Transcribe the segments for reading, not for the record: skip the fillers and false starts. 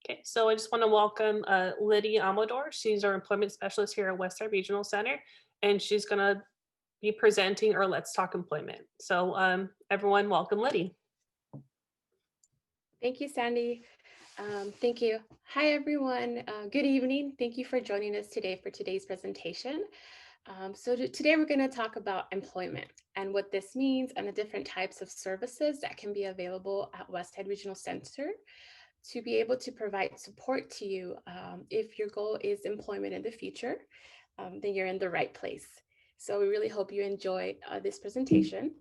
Okay, so I just want to welcome Lydia Amador. She's our employment specialist here at Westside Regional Center, and she's going to be presenting our Let's Talk Employment. So everyone, welcome Lydia. Thank you, Sandy. Thank you. Hi, everyone. Good evening. Thank you for joining us today for today's presentation. Today we're going to talk about employment and what this means and the different types of services that can be available at Westside Regional Center to be able to provide support to you. If your goal is employment in the future, then you're in the right place. So we really hope you enjoy this presentation.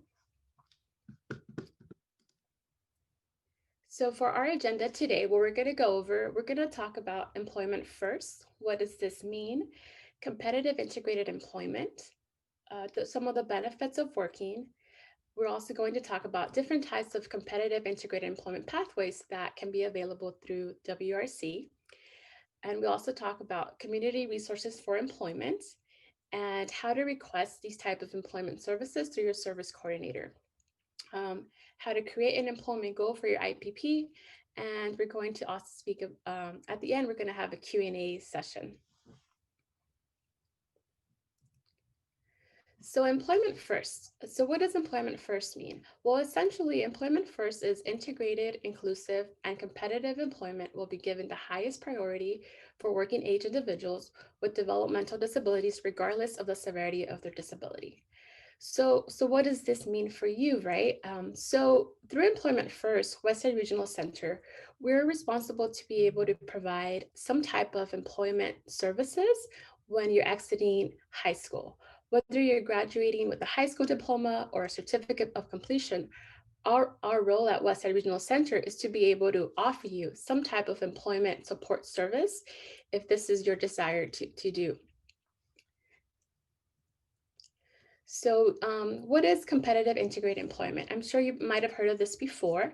So for our agenda today, what we're going to go over, we're going to talk about employment first. What does this mean? Competitive integrated employment, some of the benefits of working. We're also going to talk about different types of competitive integrated employment pathways that can be available through WRC. And we also talk about community resources for employment and how to request these type of employment services through your service coordinator. How to create an employment goal for your IPP. And we're going to also speak of, at the end, we're going to have a Q&A session. So employment first. So what does employment first mean? Well, essentially, employment first is integrated, inclusive, and competitive employment will be given the highest priority for working age individuals with developmental disabilities, regardless of the severity of their disability. So what does this mean for you, right? So through Employment First, Westside Regional Center, we're responsible to be able to provide some type of employment services when you're exiting high school. Whether you're graduating with a high school diploma or a certificate of completion, our role at Westside Regional Center is to be able to offer you some type of employment support service if this is your desire to do. So what is competitive integrated employment? I'm sure you might have heard of this before.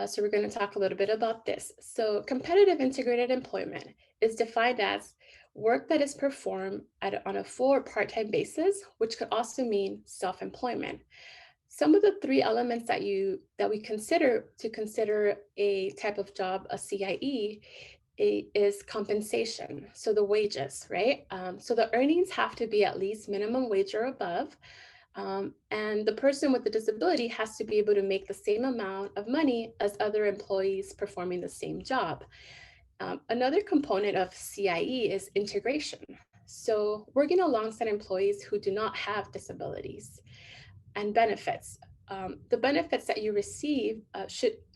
So we're going to talk a little bit about this. So competitive integrated employment is defined as work that is performed on a full or part-time basis, which could also mean self-employment. Some of the three elements that we consider a type of job, a CIE, is compensation. So the wages, right? So the earnings have to be at least minimum wage or above. And the person with the disability has to be able to make the same amount of money as other employees performing the same job. Another component of CIE is integration. So working alongside employees who do not have disabilities. And benefits. The benefits that you receive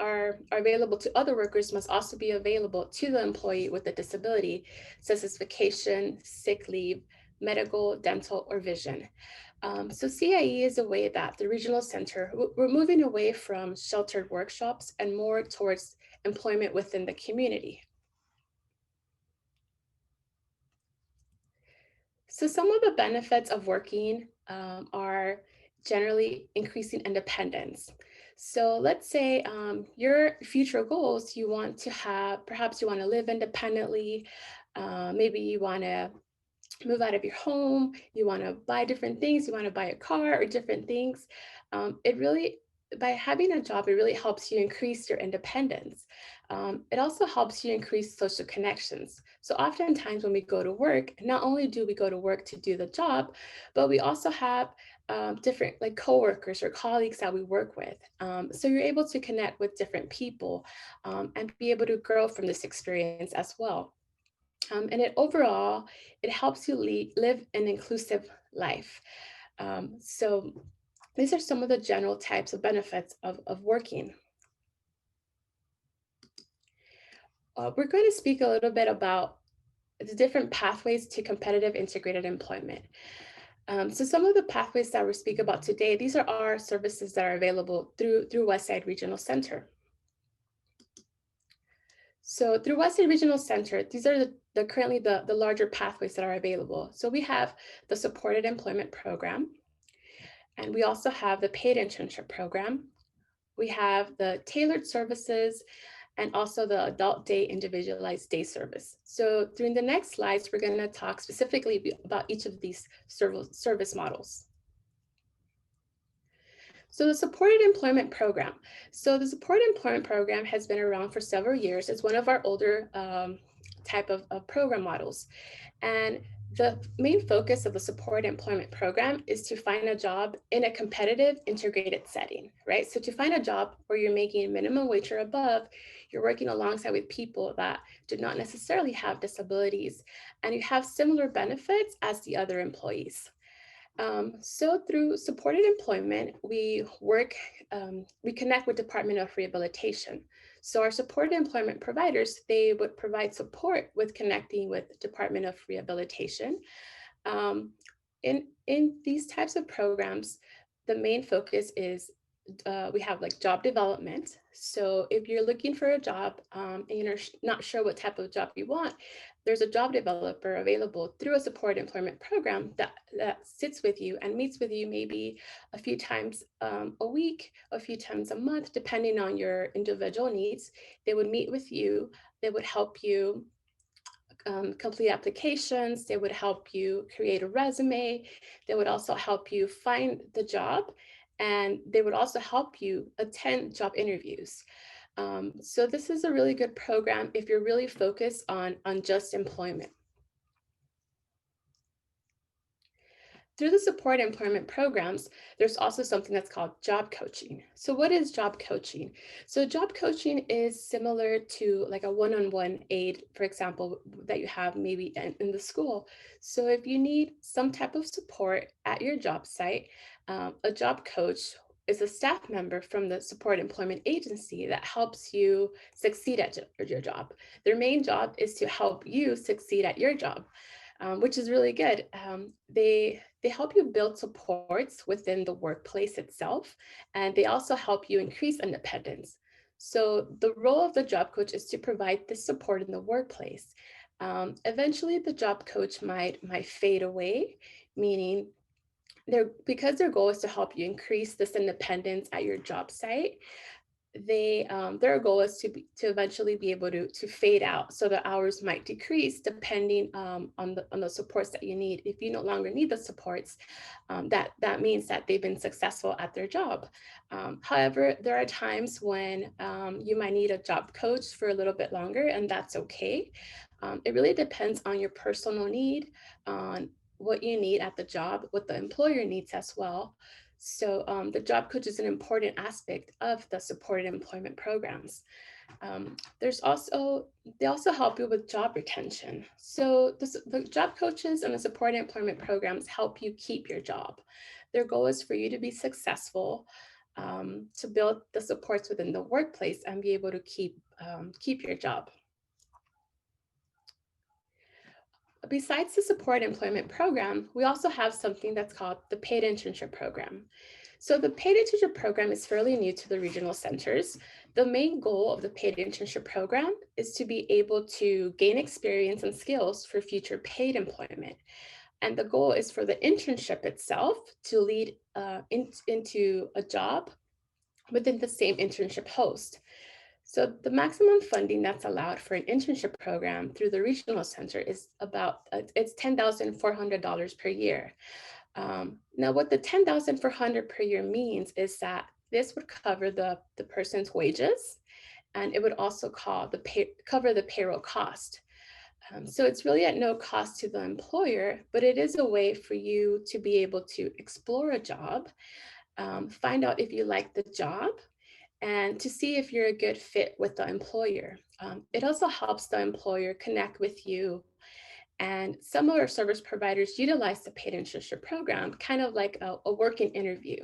are available to other workers must also be available to the employee with a disability, such as vacation, sick leave, medical, dental, or vision. So CIE is a way that the regional center, we're moving away from sheltered workshops and more towards employment within the community. So some of the benefits of working are generally increasing independence. So let's say your future goals, you want to have, perhaps you want to live independently, maybe you want to move out of your home, you want to buy different things, you want to buy a car or different things. By having a job, it really helps you increase your independence. It also helps you increase social connections. So oftentimes when we go to work, not only do we go to work to do the job, but we also have different like coworkers or colleagues that we work with. So you're able to connect with different people and be able to grow from this experience as well. And overall, it helps you live an inclusive life. So these are some of the general types of benefits of working. We're going to speak a little bit about the different pathways to competitive integrated employment. So some of the pathways that we speak about today, these are our services that are available through Westside Regional Center. So through Westside Regional Center, these are currently the larger pathways that are available. So we have the Supported Employment Program, and we also have the Paid Internship Program. We have the Tailored Services, and also the Adult Day Individualized Day Service. So during the next slides, we're going to talk specifically about each of these service models. So the supported employment program. So the supported employment program has been around for several years. It's one of our older type of program models. And the main focus of the supported employment program is to find a job in a competitive integrated setting, right? So to find a job where you're making minimum wage or above, you're working alongside with people that do not necessarily have disabilities, and you have similar benefits as the other employees. So through supported employment, we connect with Department of Rehabilitation. So our supported employment providers, they would provide support with connecting with Department of Rehabilitation. Um, in these types of programs, the main focus is we have like job development. So if you're looking for a job and you're not sure what type of job you want, there's a job developer available through a support employment program that sits with you and meets with you maybe a few times a week, a few times a month, depending on your individual needs. They would meet with you. They would help you complete applications. They would help you create a resume. They would also help you find the job. And they would also help you attend job interviews. So this is a really good program if you're really focused on just employment. Through the support employment programs, there's also something that's called job coaching. So what is job coaching? So job coaching is similar to like a one-on-one aid, for example, that you have maybe in the school. So if you need some type of support at your job site, a job coach is a staff member from the support employment agency that helps you succeed at your job. Their main job is to help you succeed at your job. Which is really good. They help you build supports within the workplace itself, and they also help you increase independence. So the role of the job coach is to provide this support in the workplace. Eventually, the job coach might fade away, meaning because their goal is to help you increase this independence at your job site. Their goal is to eventually be able to fade out, so the hours might decrease depending on the supports that you need. If you no longer need the supports, that means that they've been successful at their job. However, there are times when you might need a job coach for a little bit longer, and that's okay. It really depends on your personal need, on what you need at the job, what the employer needs as well. So the job coach is an important aspect of the supported employment programs. There's also, they also help you with job retention. So the job coaches and the supported employment programs help you keep your job. Their goal is for you to be successful, to build the supports within the workplace and be able to keep your job. Besides the support employment program, we also have something that's called the paid internship program. So the paid internship program is fairly new to the regional centers. The main goal of the paid internship program is to be able to gain experience and skills for future paid employment. And the goal is for the internship itself to lead into a job within the same internship host. So the maximum funding that's allowed for an internship program through the regional center is it's $10,400 per year. Now, what the $10,400 per year means is that this would cover the person's wages, and it would also cover the payroll cost. So it's really at no cost to the employer, but it is a way for you to be able to explore a job, find out if you like the job, and to see if you're a good fit with the employer. It also helps the employer connect with you. And some of our service providers utilize the paid internship program, kind of like a working interview.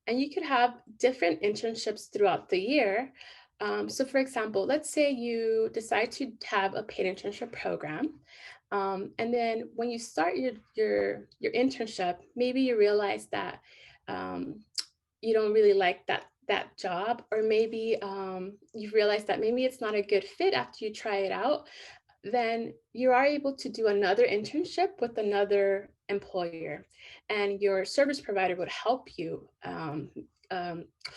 And you could have different internships throughout the year. So for example, let's say you decide to have a paid internship program. And then when you start your internship, maybe you realize that you don't really like that job, or maybe you've realized that maybe it's not a good fit after you try it out. Then you are able to do another internship with another employer, and your service provider would help you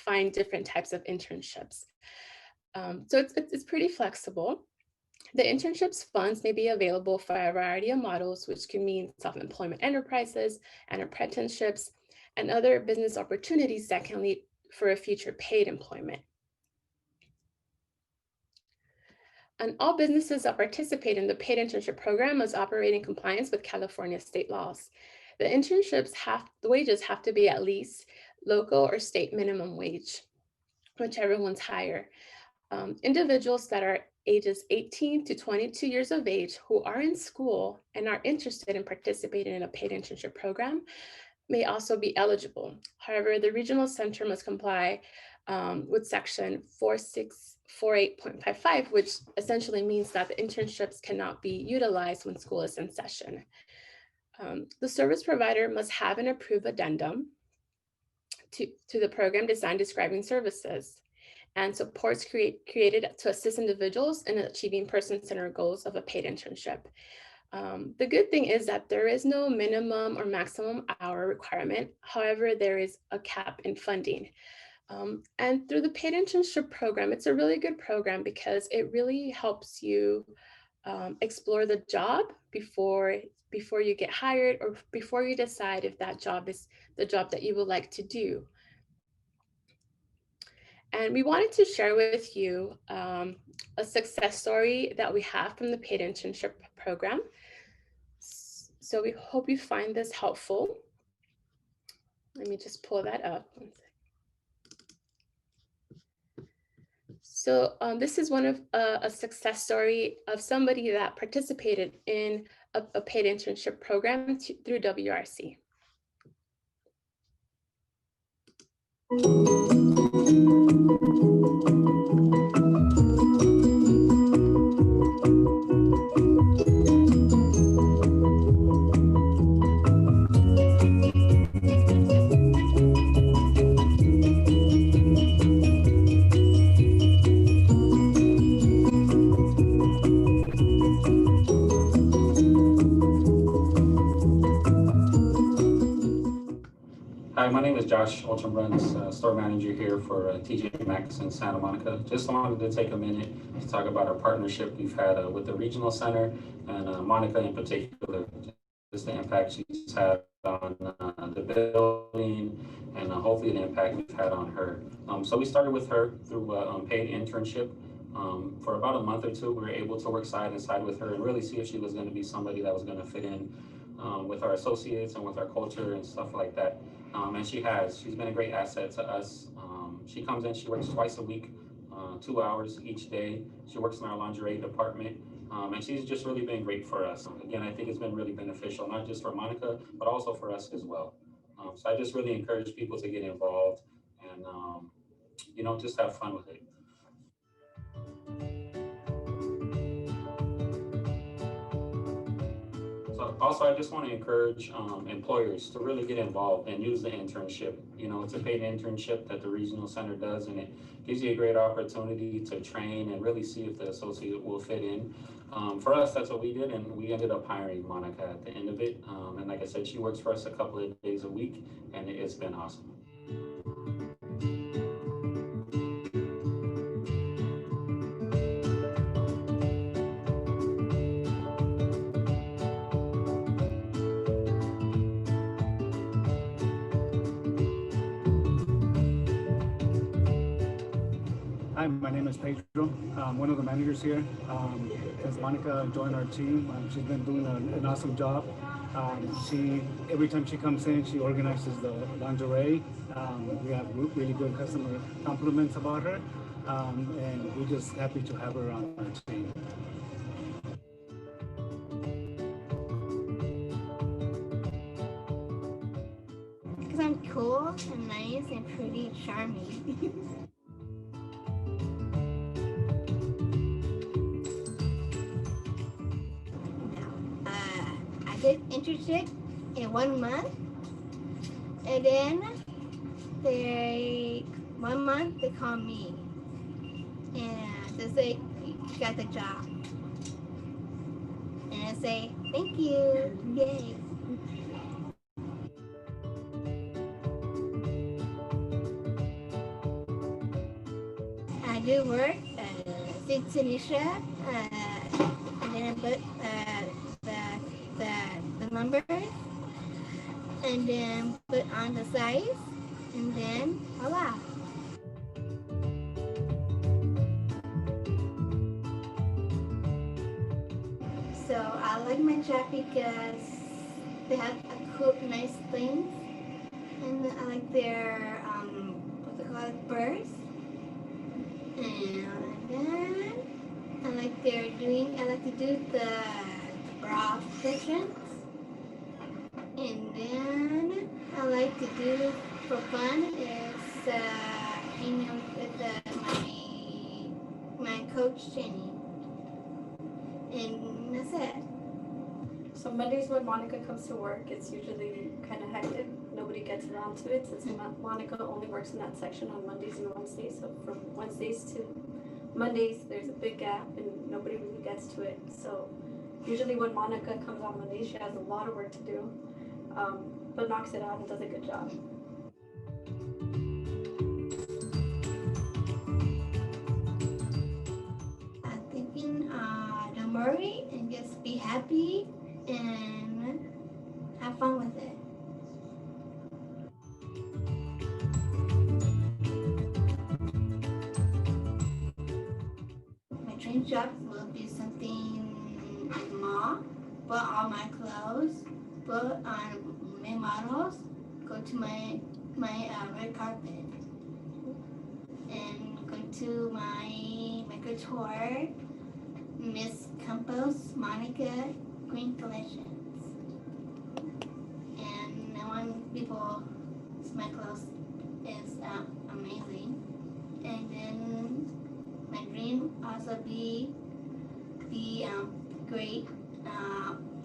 find different types of internships. So it's pretty flexible. The internships funds may be available for a variety of models, which can mean self-employment enterprises and apprenticeships. and other business opportunities that can lead for a future paid employment. And all businesses that participate in the paid internship program must operate in compliance with California state laws. The internships the wages have to be at least local or state minimum wage, whichever one's higher. Individuals that are ages 18 to 22 years of age who are in school and are interested in participating in a paid internship program may also be eligible. However, the regional center must comply with section 4648.55, which essentially means that the internships cannot be utilized when school is in session. The service provider must have an approved addendum to the program design describing services and supports created to assist individuals in achieving person-centered goals of a paid internship. The good thing is that there is no minimum or maximum hour requirement. However, there is a cap in funding. And through the paid internship program, it's a really good program because it really helps you explore the job before you get hired or before you decide if that job is the job that you would like to do. And we wanted to share with you a success story that we have from the paid internship program. So we hope you find this helpful. Let me just pull that up. So this is one of a success story of somebody that participated in a paid internship program through WRC. Hi, my name is Josh Ultrambrun's store manager here for TJ Maxx in Santa Monica. Just wanted to take a minute to talk about our partnership we've had with the regional center and Monica in particular, just the impact she's had on the building and hopefully the impact we've had on her. So we started with her through a paid internship. For about a month or two, we were able to work side by side with her and really see if she was going to be somebody that was going to fit in with our associates and with our culture and stuff like that. And she has. She's been a great asset to us. She comes in, she works twice a week, 2 hours each day. She works in our lingerie department. And she's just really been great for us. Again, I think it's been really beneficial, not just for Monica, but also for us as well. So I just really encourage people to get involved and, you know, just have fun with it. So also, I just want to encourage employers to really get involved and use the internship. You know, it's a paid internship that the regional center does, and it gives you a great opportunity to train and really see if the associate will fit in. For us, that's what we did, and we ended up hiring Monica at the end of it. And like I said, she works for us a couple of days a week, and it's been awesome. Hi, my name is Pedro. I'm one of the managers here. Since Monica joined our team, she's been doing an awesome job. Every time she comes in, she organizes the lingerie. We have really good customer compliments about her, and we're just happy to have her on our team. Because I'm cool and nice and pretty and charming. I did internship in 1 month, and then 1 month they called me and they say you got the job, and I say thank you, yay. I do work since Tanisha, and then I put the numbers, and then put on the size, and then voila. So I like my job because they have a cool, nice things, and I like their what they call it, birds, and then I like to do the bra sessions, and then I like to do for fun is hang out with my coach Jenny, and that's it. So Mondays when Monica comes to work, it's usually kind of hectic. Nobody gets around to it since Monica only works in that section on Mondays and Wednesdays. So from Wednesdays to Mondays, there's a big gap and nobody really gets to it. So usually when Monica comes on Mondays, she has a lot of work to do, but knocks it out and does a good job. I'm thinking don't worry and just be happy and have fun with it. My dream job will be something like mall, put all my clothes, put on my models, go to my red carpet, and go to my tour, Miss Campos, Monica, Green Collections. And I want people, my clothes is amazing. And then my dream also be great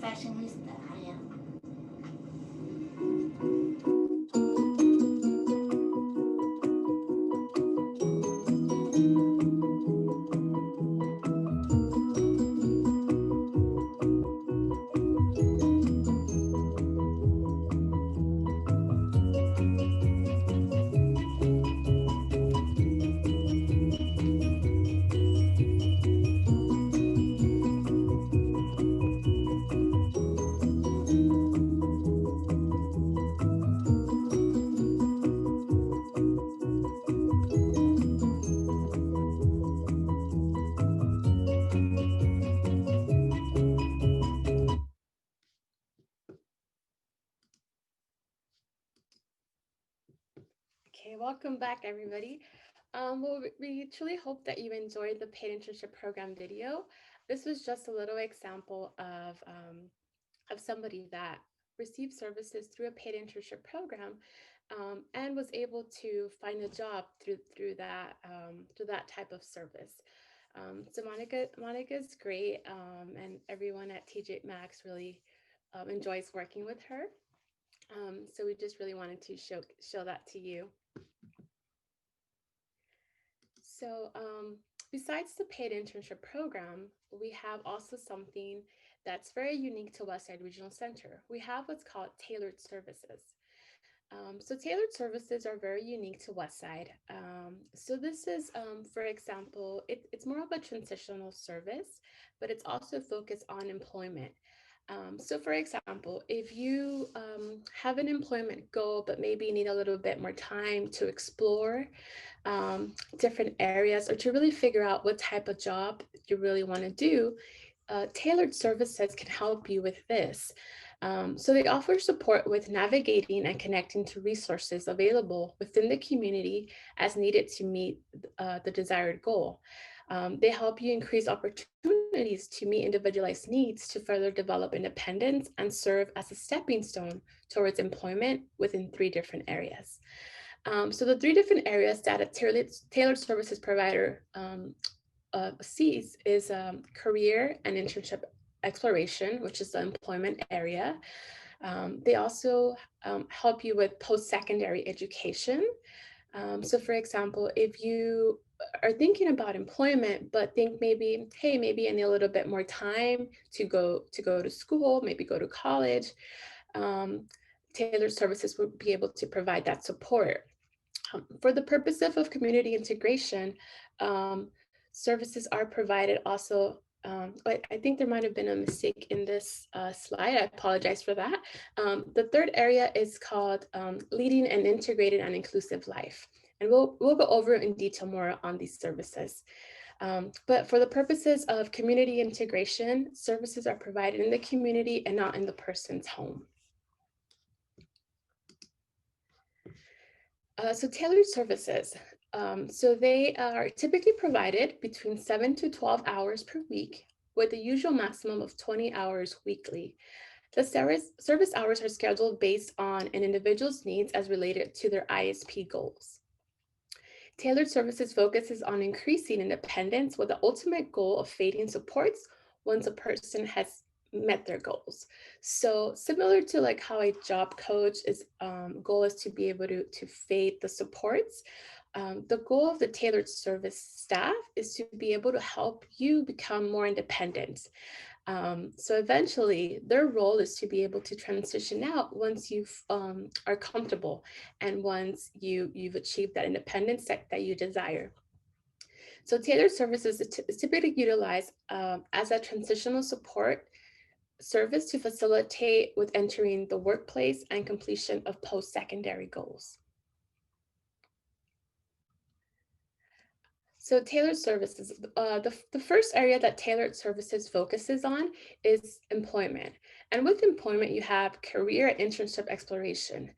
fashionista I am. Okay, welcome back, everybody. Well, we truly hope that you enjoyed the paid internship program video. This was just a little example of somebody that received services through a paid internship program and was able to find a job through that type of service. So Monica's great, and everyone at TJ Maxx really enjoys working with her. So we just really wanted to show that to you. So besides the paid internship program, we have also something that's very unique to Westside Regional Center. We have what's called tailored services. So tailored services are very unique to Westside. So this is, for example, it's more of a transitional service, but it's also focused on employment. So for example, if you have an employment goal, but maybe need a little bit more time to explore different areas or to really figure out what type of job you really want to do, tailored services can help you with this. So they offer support with navigating and connecting to resources available within the community as needed to meet the desired goal. They help you increase opportunities to meet individualized needs to further develop independence and serve as a stepping stone towards employment within 3 different areas. So the 3 different areas that a tailored services provider sees is career and internship exploration, which is the employment area. They also help you with post-secondary education. So for example, if you are thinking about employment, but think maybe, hey, maybe I need a little bit more time to go to school, maybe go to college, tailored services would be able to provide that support. For the purpose of community integration, services are provided also I think there might have been a mistake in this slide. I apologize for that. The third area is called leading an integrated and inclusive life. And we'll go over in detail more on these services. But for the purposes of community integration, services are provided in the community and not in the person's home. So tailored services. So they are typically provided between 7 to 12 hours per week with a usual maximum of 20 hours weekly. The service hours are scheduled based on an individual's needs as related to their ISP goals. Tailored services focuses on increasing independence with the ultimate goal of fading supports once a person has met their goals. So similar to like how a job coach is goal is to be able to fade the supports. The goal of the tailored service staff is to be able to help you become more independent. So eventually their role is to be able to transition out once you are comfortable and once you've achieved that independence that you desire. So tailored services is typically utilized as a transitional support service to facilitate with entering the workplace and completion of post-secondary goals. So tailored services, the first area that tailored services focuses on is employment. And with employment, you have career and internship exploration.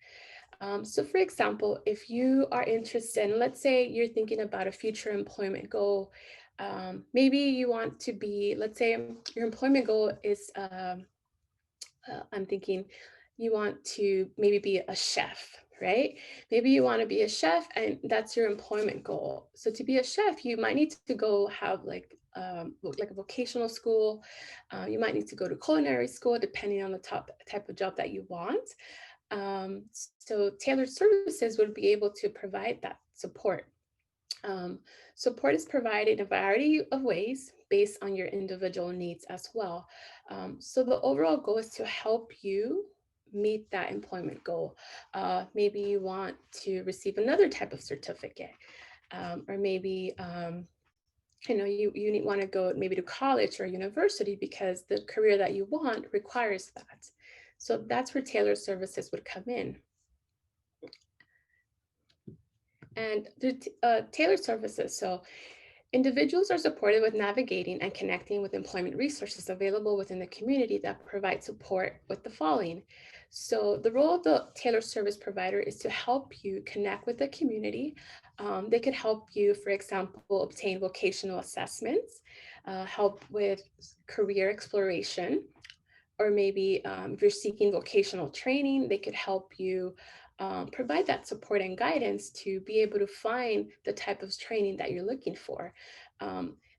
So for example, if you are interested, and let's say you're thinking about a future employment goal, maybe you want to be, let's say your employment goal is, I'm thinking you want to maybe be a chef, right? Maybe you want to be a chef and that's your employment goal. So to be a chef, you might need to go have like a vocational school. You might need to go to culinary school, depending on the type of job that you want. So tailored services would be able to provide that support. Support is provided in a variety of ways based on your individual needs as well. So the overall goal is to help you meet that employment goal. Maybe you want to receive another type of certificate, or maybe you want to go maybe to college or university because the career that you want requires that. So that's where tailored services would come in. And the tailored services, so individuals are supported with navigating and connecting with employment resources available within the community that provide support with the following. So the role of the tailored service provider is to help you connect with the community. They could help you, for example, obtain vocational assessments, help with career exploration, or maybe if you're seeking vocational training, they could help you provide that support and guidance to be able to find the type of training that you're looking for.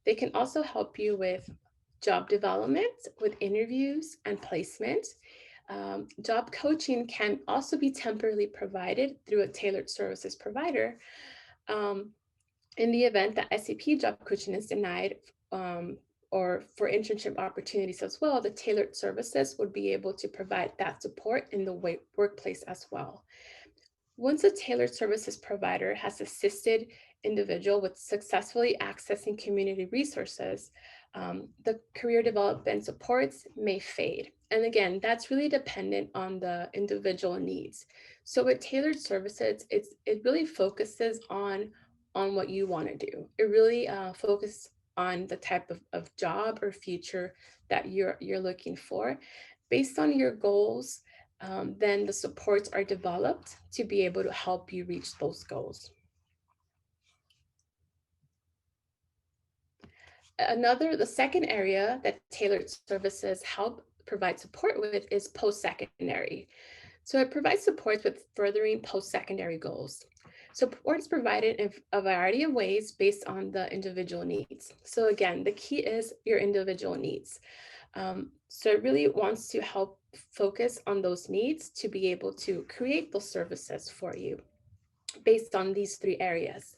They can also help you with job development, with interviews and placement. Job coaching can also be temporarily provided through a tailored services provider. In the event that SCP job coaching is denied, or for internship opportunities as well, the tailored services would be able to provide that support in the workplace as well. Once a tailored services provider has assisted individual with successfully accessing community resources, the career development supports may fade. And again, that's really dependent on the individual needs. So with tailored services, it really focuses on what you want to do. It really focuses on the type of job or future that you're looking for. Based on your goals, then the supports are developed to be able to help you reach those goals. The second area that tailored services help provide support with is post-secondary. So it provides support with furthering post-secondary goals. Support is provided in a variety of ways based on the individual needs. So again, the key is your individual needs. So it really wants to help focus on those needs to be able to create those services for you based on these three areas.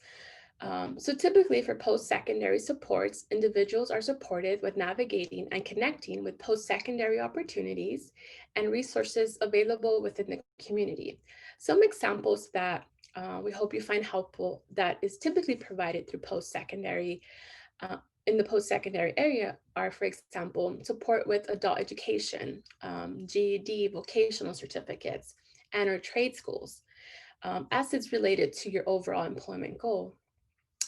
So typically for post-secondary supports, individuals are supported with navigating and connecting with post-secondary opportunities and resources available within the community. Some examples that we hope you find helpful that is typically provided through post-secondary in the post-secondary area are, for example, support with adult education, GED, vocational certificates, and or trade schools, as it's related to your overall employment goal.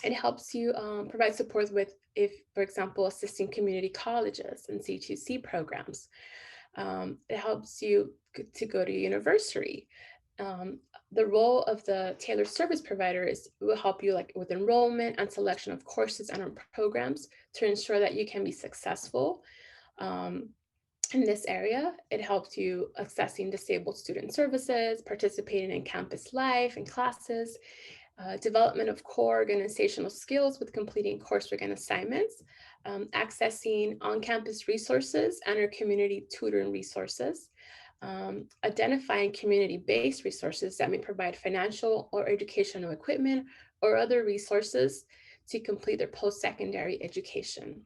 It helps you provide support with, if, for example, assisting community colleges and C2c programs. It helps you to go to university. The role of the tailored service provider will help you like with enrollment and selection of courses and programs to ensure that you can be successful in this area. It helps you accessing disabled student services, participating in campus life and classes, development of core organizational skills with completing coursework and assignments, accessing on-campus resources and or community tutoring resources, identifying community-based resources that may provide financial or educational equipment or other resources to complete their post-secondary education.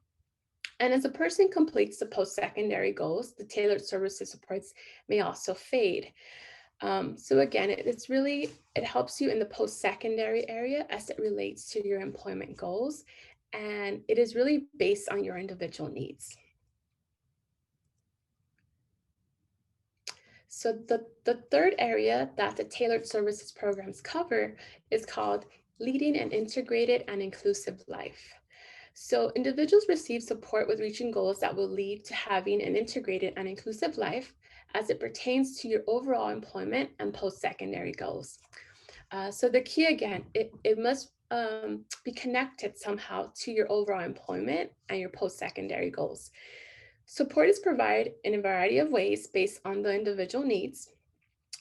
And as a person completes the post-secondary goals, the tailored services supports may also fade. So again, it helps you in the post-secondary area as it relates to your employment goals, and it is really based on your individual needs. So the third area that the tailored services programs cover is called leading an integrated and inclusive life. So individuals receive support with reaching goals that will lead to having an integrated and inclusive life as it pertains to your overall employment and post-secondary goals. So the key again, it must be connected somehow to your overall employment and your post-secondary goals. Support is provided in a variety of ways based on the individual needs.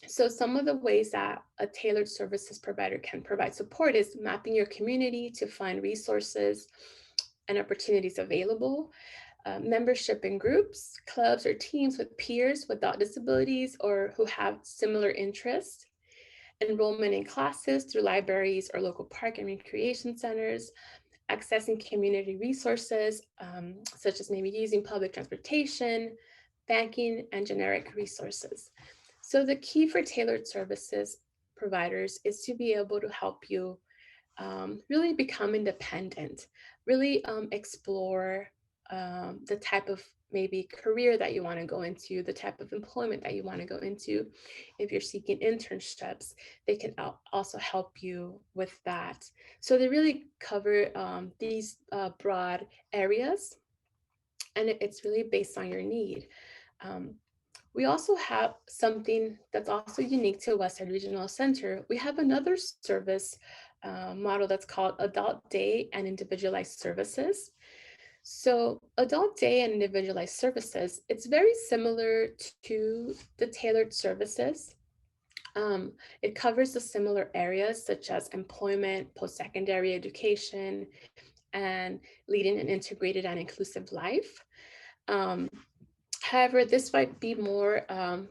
So some of the ways that a tailored services provider can provide support is mapping your community to find resources and opportunities available, membership in groups, clubs, or teams with peers without disabilities or who have similar interests, enrollment in classes through libraries or local park and recreation centers, accessing community resources, such as maybe using public transportation, banking, and generic resources. So the key for tailored services providers is to be able to help you really become independent, really explore the type of maybe career that you want to go into, the type of employment that you want to go into. If you're seeking internships, they can also help you with that. So they really cover these broad areas, and it's really based on your need. We also have something that's also unique to Westside Regional Center. We have another service model that's called Adult Day and Individualized Services. So Adult Day and Individualized Services, it's very similar to the tailored services. It covers the similar areas such as employment, post-secondary education, and leading an integrated and inclusive life. However, this might be more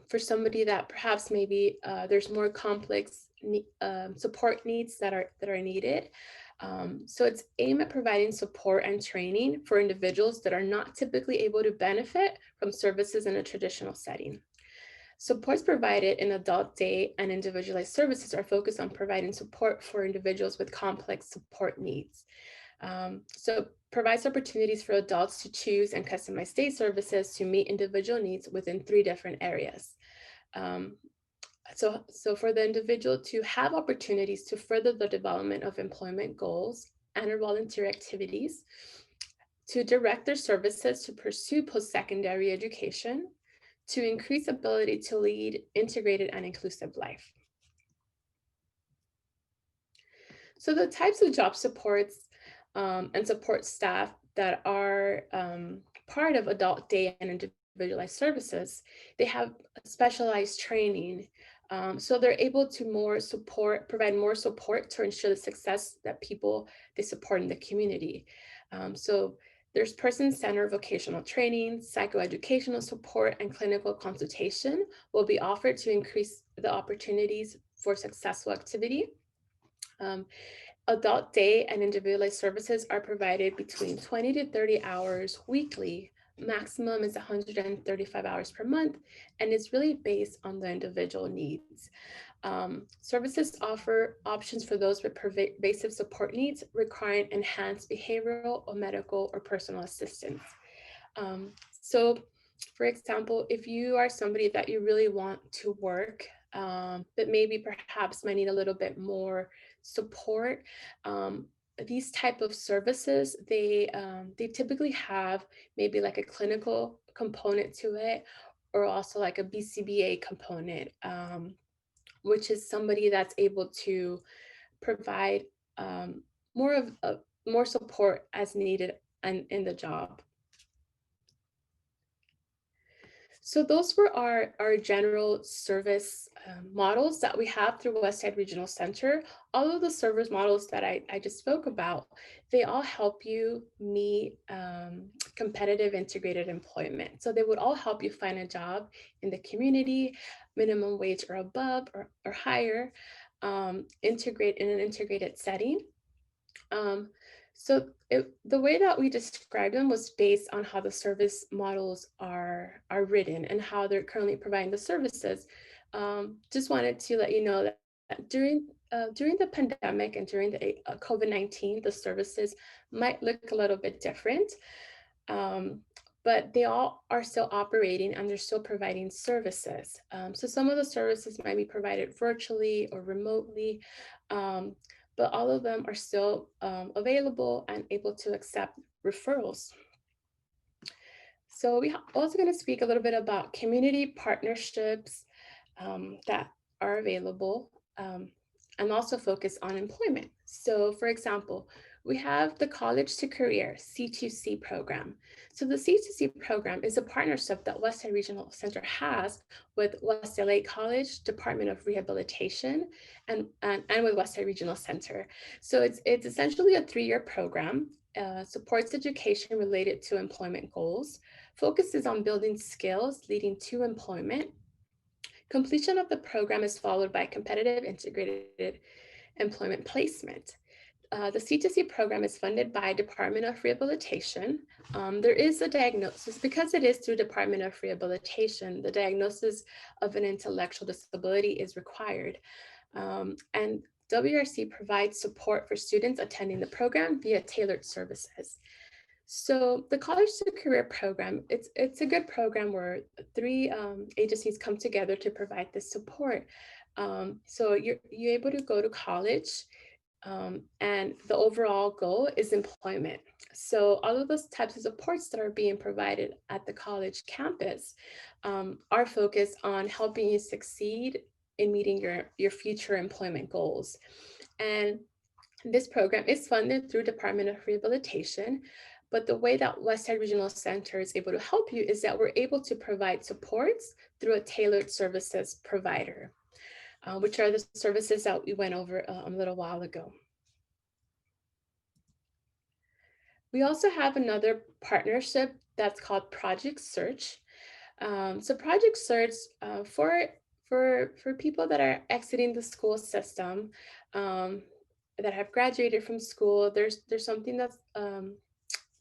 for somebody that perhaps maybe there's more complex support needs that are needed. So it's aimed at providing support and training for individuals that are not typically able to benefit from services in a traditional setting. Supports provided in Adult Day and Individualized Services are focused on providing support for individuals with complex support needs. So provides opportunities for adults to choose and customize day services to meet individual needs within 3 different areas. So for the individual to have opportunities to further the development of employment goals and or volunteer activities, to direct their services to pursue post-secondary education, to increase ability to lead integrated and inclusive life. So the types of job supports and support staff that are part of Adult Day and Individualized Services, they have specialized training. So they're able to provide more support to ensure the success that people they support in the community. So there's person-centered vocational training, psychoeducational support, and clinical consultation will be offered to increase the opportunities for successful activity. Adult Day and Individualized Services are provided between 20 to 30 hours weekly, maximum is 135 hours per month, and it's really based on the individual needs. Services offer options for those with pervasive support needs requiring enhanced behavioral or medical or personal assistance. So, for example, if you are somebody that you really want to work, but maybe perhaps might need a little bit more support, these type of services, they typically have maybe like a clinical component to it, or also like a BCBA component, which is somebody that's able to provide more support as needed and in the job. So those were our general service models that we have through Westside Regional Center. All of the service models that I just spoke about, they all help you meet competitive integrated employment. So they would all help you find a job in the community, minimum wage or above or higher, integrate in an integrated setting. So the way that we described them was based on how the service models are written and how they're currently providing the services. Just wanted to let you know that during the pandemic and during the COVID-19, the services might look a little bit different, but they all are still operating and they're still providing services. So some of the services might be provided virtually or remotely, but all of them are still available and able to accept referrals. So we're also going to speak a little bit about community partnerships that are available, and also focus on employment. So for example, we have the College to Career, C2c Program. So the C2c Program is a partnership that Westside Regional Center has with West LA College, Department of Rehabilitation, and with Westside Regional Center. So it's essentially a 3-year program, supports education related to employment goals, focuses on building skills leading to employment. Completion of the program is followed by competitive integrated employment placement. The C2c program is funded by Department of Rehabilitation. There is a diagnosis, because it is through Department of Rehabilitation, the diagnosis of an intellectual disability is required. And WRC provides support for students attending the program via tailored services. So the College to Career Program, it's a good program where 3 agencies come together to provide this support. So you're able to go to college, and the overall goal is employment. So all of those types of supports that are being provided at the college campus are focused on helping you succeed in meeting your future employment goals. And this program is funded through Department of Rehabilitation, but the way that Westside Regional Center is able to help you is that we're able to provide supports through a tailored services provider, which are the services that we went over a little while ago. We also have another partnership that's called Project Search. So Project Search, for people that are exiting the school system, that have graduated from school, there's something that's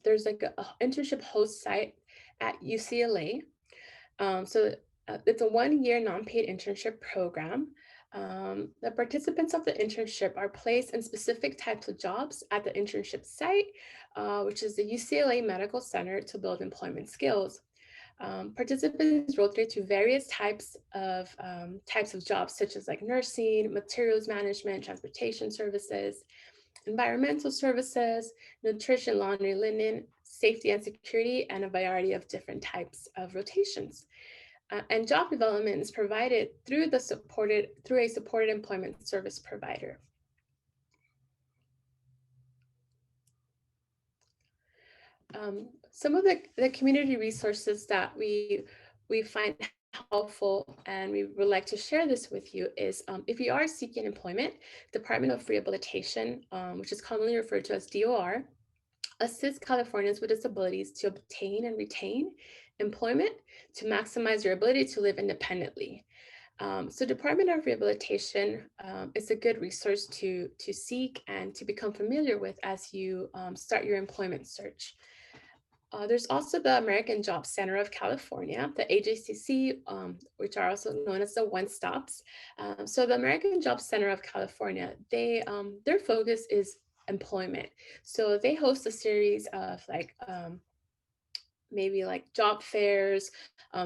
there's like a internship host site at UCLA. So it's a 1-year non-paid internship program. The participants of the internship are placed in specific types of jobs at the internship site, which is the UCLA Medical Center, to build employment skills. Participants rotate to various types of jobs, such as like nursing, materials management, transportation services, environmental services, nutrition, laundry, linen, safety and security, and a variety of different types of rotations. And job development is provided through a supported employment service provider. Some of the community resources that we find helpful, and we would like to share this with you, is if you are seeking employment, Department of Rehabilitation, which is commonly referred to as DOR, assists Californians with disabilities to obtain and retain employment to maximize your ability to live independently. So Department of Rehabilitation is a good resource to seek and to become familiar with as you start your employment search. There's also the American Job Center of California, the AJCC, which are also known as the one-stops. So the American Job Center of California, their focus is employment. So they host a series of like maybe like job fairs.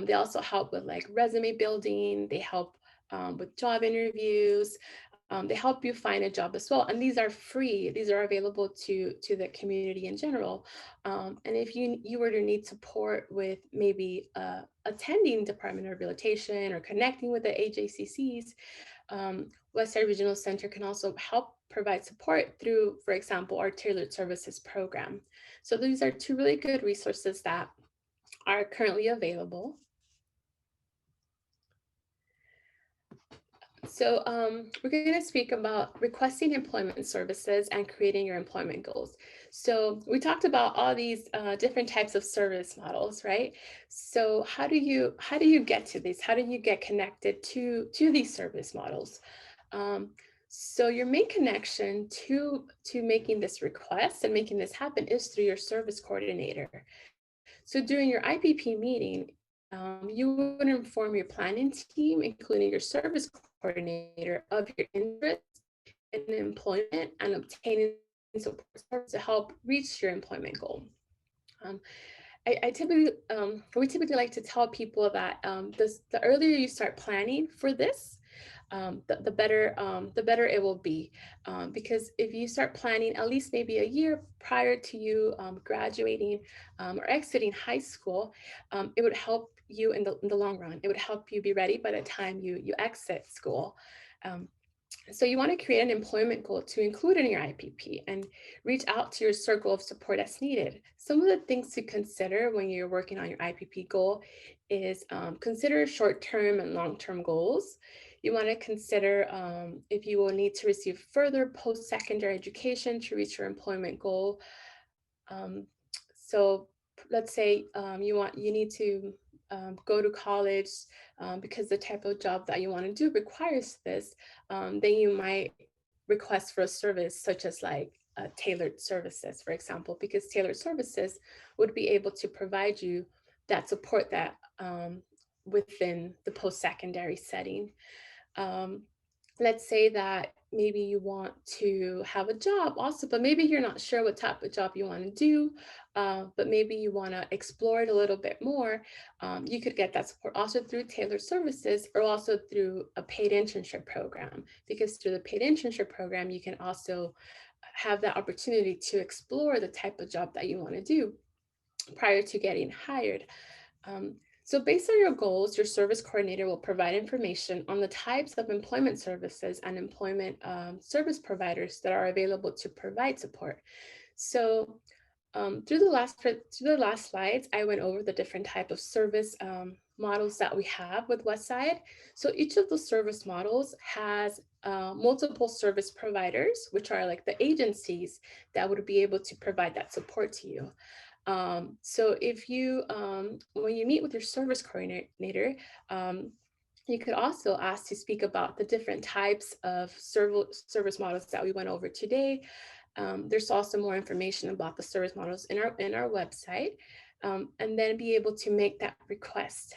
They also help with like resume building. They help with job interviews. They help you find a job as well. And these are free. These are available to the community in general. And if you were to need support with maybe attending Department of Rehabilitation or connecting with the AJCCs, Westside Regional Center can also help provide support through, for example, our tailored services program. So these are two really good resources that are currently available. So we're going to speak about requesting employment services and creating your employment goals. So we talked about all these different types of service models, right? So how do you get to this? How do you get connected to these service models? So your main connection to making this request and making this happen is through your service coordinator. So during your IPP meeting, you would inform your planning team, including your service coordinator, of your interest in employment and obtaining support to help reach your employment goal. We typically like to tell people that the earlier you start planning for this, the better it will be, because if you start planning at least maybe a year prior to you graduating or exiting high school, it would help you in the long run. It would help you be ready by the time you exit school. So you want to create an employment goal to include in your IPP and reach out to your circle of support as needed. Some of the things to consider when you're working on your IPP goal is consider short-term and long-term goals. You want to consider if you will need to receive further post-secondary education to reach your employment goal. So let's say you need to go to college because the type of job that you want to do requires this, then you might request for a service such as like tailored services, for example, because tailored services would be able to provide you that support that within the post-secondary setting. Let's say that maybe you want to have a job also, but maybe you're not sure what type of job you want to do, but maybe you want to explore it a little bit more. You could get that support also through tailored services or also through a paid internship program, because through the paid internship program, you can also have that opportunity to explore the type of job that you want to do prior to getting hired. So based on your goals, your service coordinator will provide information on the types of employment services and employment service providers that are available to provide support. So through the last slides, I went over the different type of service models that we have with Westside. So each of the service models has multiple service providers, which are like the agencies that would be able to provide that support to you. So if you, when you meet with your service coordinator, you could also ask to speak about the different types of service models that we went over today. There's also more information about the service models in our website, and then be able to make that request.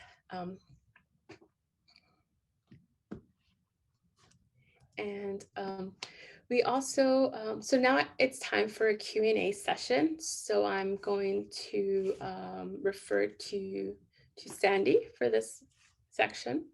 We also, so now it's time for a Q&A session. So I'm going to refer to Sandy for this section.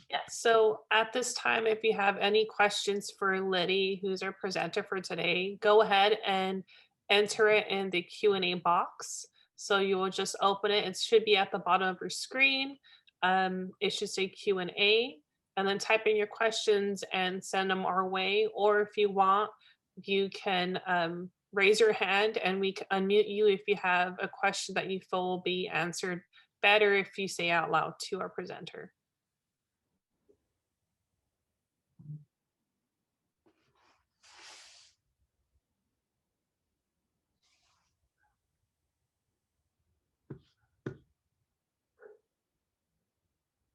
Yeah, so at this time, if you have any questions for Liddy, who's our presenter for today, go ahead and enter it in the Q&A box. So you will just open it. It should be at the bottom of your screen. It should say Q&A, and then type in your questions and send them our way. Or if you want, you can raise your hand and we can unmute you if you have a question that you feel will be answered better if you say out loud to our presenter.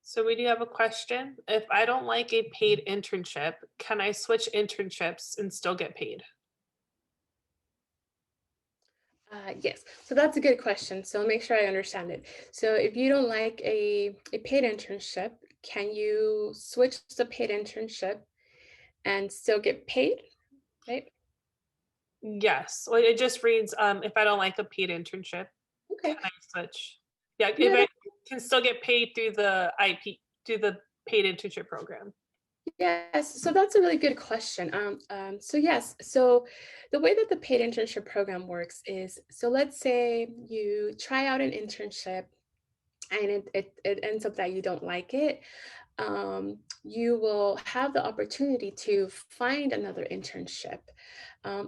So we do have a question. If I don't like a paid internship, can I switch internships and still get paid? Yes, so that's a good question. So make sure I understand it. So if you don't like a paid internship, can you switch to paid internship and still get paid, right? Yes. Well, it just reads, if I don't like a paid internship, Okay. can I switch? Yeah, if Yeah, I can still get paid through the through the paid internship program. yes, so that's a really good question. So yes, so the way that the paid internship program works is, so let's say you try out an internship and it ends up that you don't like it. You will have the opportunity to find another internship.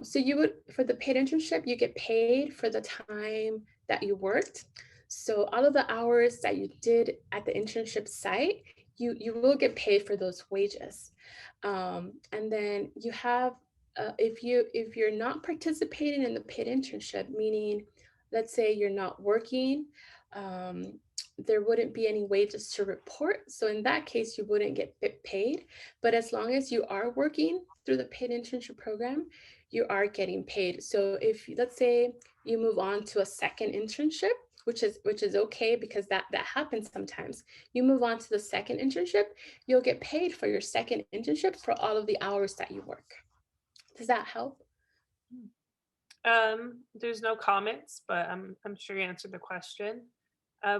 So you would, for the paid internship, you get paid for the time that you worked. So all of the hours that you did at the internship site, you will get paid for those wages. And then you have, if you're not participating in the paid internship, meaning, let's say you're not working, there wouldn't be any wages to report. So in that case, you wouldn't get paid. But as long as you are working through the paid internship program, you are getting paid. So if, let's say, you move on to a second internship, which is okay, because that happens sometimes. You move on to the second internship, you'll get paid for your second internship for all of the hours that you work. Does that help? There's no comments, but I'm sure you answered the question.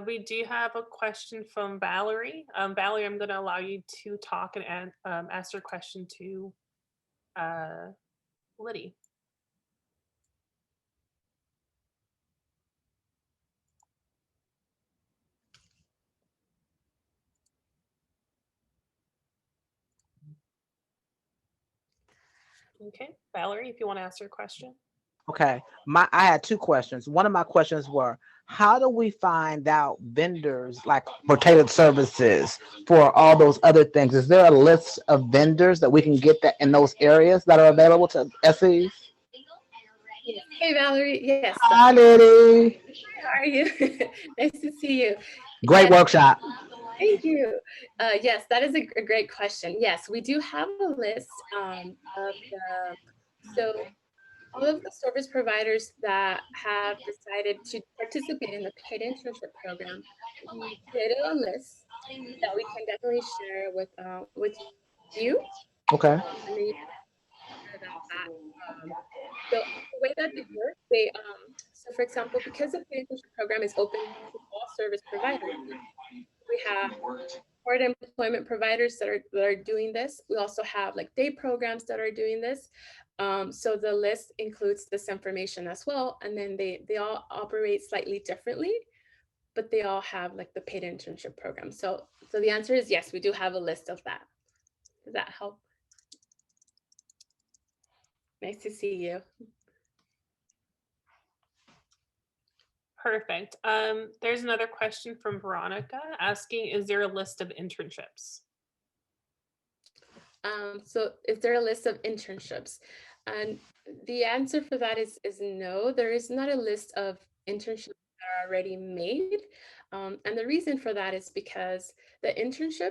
We do have a question from Valerie. Valerie, I'm going to allow you to talk and ask your question to Liddy. Okay, Valerie, if you want to ask your question. Okay, I had two questions. One of my questions were, how do we find out vendors like for tailored services for all those other things? Is there a list of vendors that we can get that in those areas that are available to SEs? Hey Valerie, yes. Hi, Liddy. How are you? Nice to see you. Great Yes, workshop. thank you. Yes, that is a great question. Yes, we do have a list of the, so all of the service providers that have decided to participate in the paid internship program, we created a list that we can definitely share with you. Okay. And then you can share that. So the way that they work, so for example, because the paid internship program is open to all service providers, we have part employment providers that are doing this. We also have like day programs that are doing this. So the list includes this information as well. And then they all operate slightly differently, but they all have like the paid internship program. So the answer is yes, we do have a list of that. Does that help? Nice to see you. Perfect. There's another question from Veronica asking, is there a list of internships? So is there a list of internships? And the answer for that is no, there is not a list of internships that are already made. And the reason for that is because the internship,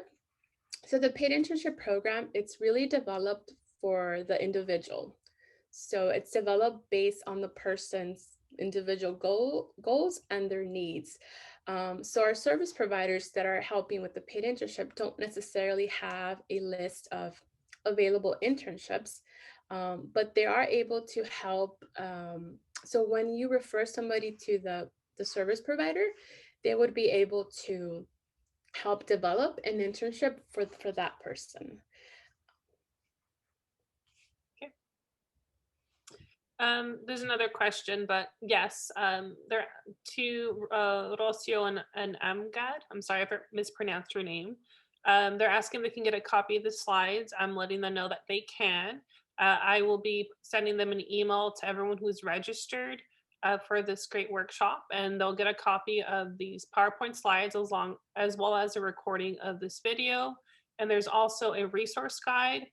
so the paid internship program, it's really developed for the individual. So it's developed based on the person's individual goals and their needs. So our service providers that are helping with the paid internship don't necessarily have a list of available internships, but they are able to help. So when you refer somebody to the service provider, they would be able to help develop an internship for that person. There's another question, but yes, there to Rocio and Amgad. I'm sorry if I mispronounced your name. They're asking if they can get a copy of the slides. I'm letting them know that they can. I will be sending them an email to everyone who's registered for this great workshop, and they'll get a copy of these PowerPoint slides as well as a recording of this video. And there's also a resource guide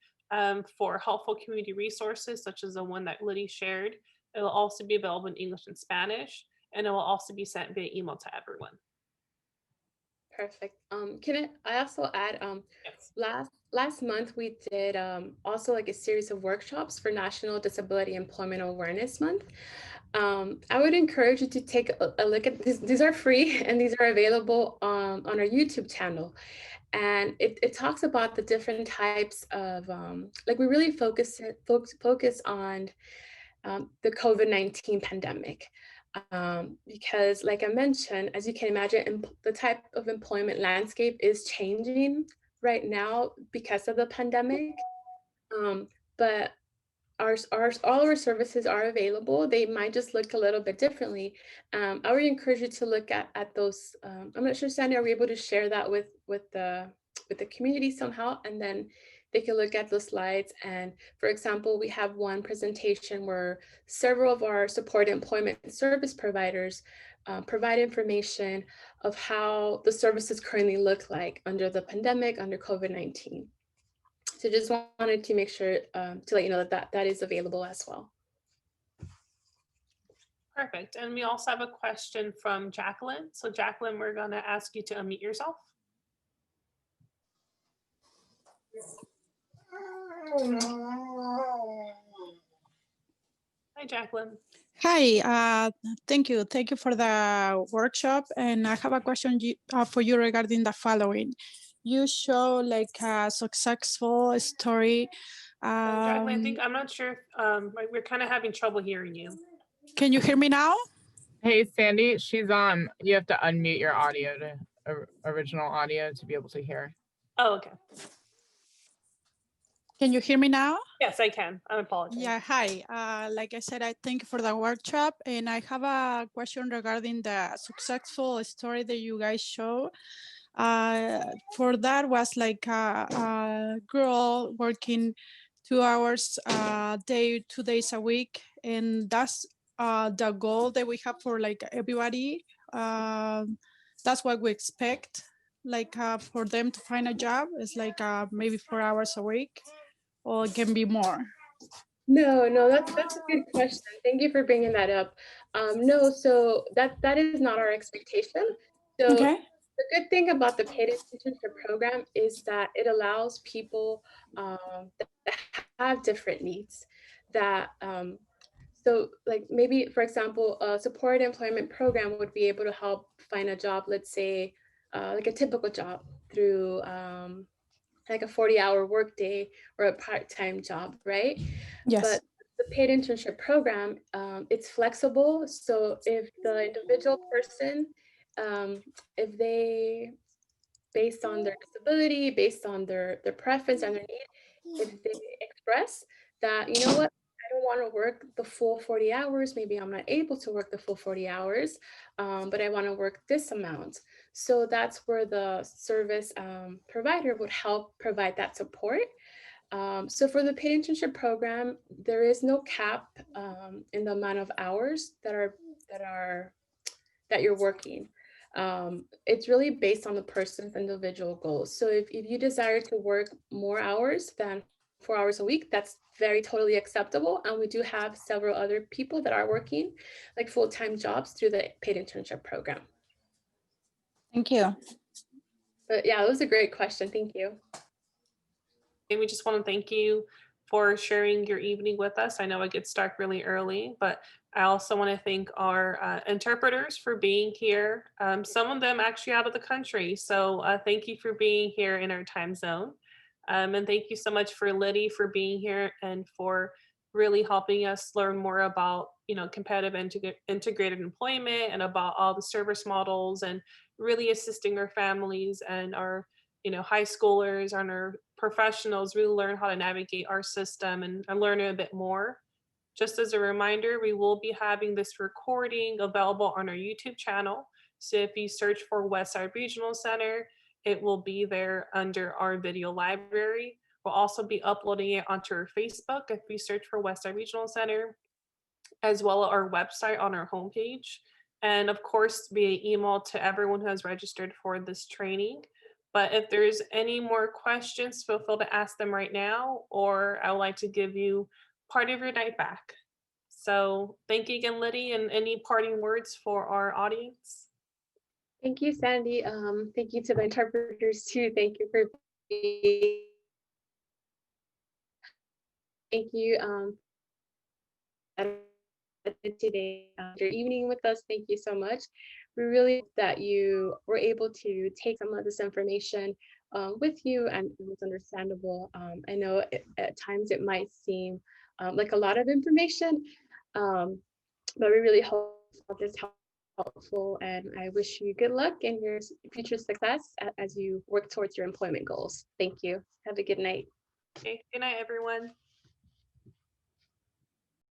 for helpful community resources, such as the one that Liddy shared. It will also be available in English and Spanish, and it will also be sent via email to everyone. Perfect. Can I also add, yes. last month we did also like a series of workshops for National Disability Employment Awareness Month. I would encourage you to take a look at this. These are free and these are available on our YouTube channel. And it talks about the different types of, like we really focus on the COVID-19 pandemic. Because like I mentioned, as you can imagine, the type of employment landscape is changing right now because of the pandemic. But all our services are available. They might just look a little bit differently. I would encourage you to look at those. I'm not sure, Sandy, are we able to share that with the community somehow? And then they can look at the slides. And for example, we have one presentation where several of our support employment service providers provide information of how the services currently look like under the pandemic, under COVID-19. So just wanted to make sure to let you know that is available as well. Perfect. And we also have a question from Jacqueline. So Jacqueline, we're going to ask you to unmute yourself. Hi, Jacqueline. Hi, thank you. Thank you for the workshop. And I have a question for you regarding the following. You show like a successful story. Jacqueline, I'm not sure. We're kind of having trouble hearing you. Can you hear me now? Hey, Sandy, she's on. You have to unmute your audio to original audio to be able to hear. Oh, okay. Can you hear me now? Yes, I can. I apologize. Yeah, hi. Like I said, I thank you for the workshop. And I have a question regarding the successful story that you guys show. For that was like a girl working 2 hours a day, 2 days a week. And that's the goal that we have for like everybody. That's what we expect, like for them to find a job. It's like maybe 4 hours a week. Or it can be more? No, that's a good question. Thank you for bringing that up. No, so that is not our expectation. So okay. The good thing about the paid internship program is that it allows people that have different needs. That so like maybe, for example, a support employment program would be able to help find a job, let's say like a typical job through like a 40-hour workday or a part-time job, right? Yes. But the paid internship program, it's flexible. So if the individual person, if they, based on their disability, based on their preference and their need, if they express that, you know what, I don't want to work the full 40 hours, maybe I'm not able to work the full 40 hours, but I want to work this amount. So that's where the service provider would help provide that support. So for the paid internship program, there is no cap in the amount of hours that you're working. It's really based on the person's individual goals. So if you desire to work more hours than 4 hours a week, that's totally acceptable. And we do have several other people that are working like full-time jobs through the paid internship program. Thank you. But yeah, it was a great question. Thank you. And we just want to thank you for sharing your evening with us. I know it gets dark really early, but I also want to thank our interpreters for being here. Some of them actually out of the country. So thank you for being here in our time zone. And thank you so much for Liddy for being here and for really helping us learn more about, competitive integrated employment and about all the service models and really assisting our families and our, high schoolers and our professionals really learn how to navigate our system and learn a bit more. Just as a reminder, we will be having this recording available on our YouTube channel. So if you search for Westside Regional Center, it will be there under our video library. We'll also be uploading it onto our Facebook if you search for Westside Regional Center, as well as our website on our homepage. And of course, via email to everyone who has registered for this training. But if there's any more questions, feel free to ask them right now, or I would like to give you part of your night back. So thank you again, Liddy, and any parting words for our audience? Thank you, Sandy. Thank you to the interpreters too. Thank you for being. Thank you. today, your evening with us. Thank you so much. We really hope that you were able to take some of this information with you, and it was understandable. I know at times it might seem like a lot of information, but we really hope this helpful, and I wish you good luck in your future success as you work towards your employment goals. Thank you. Have a good night. Okay, good night, everyone.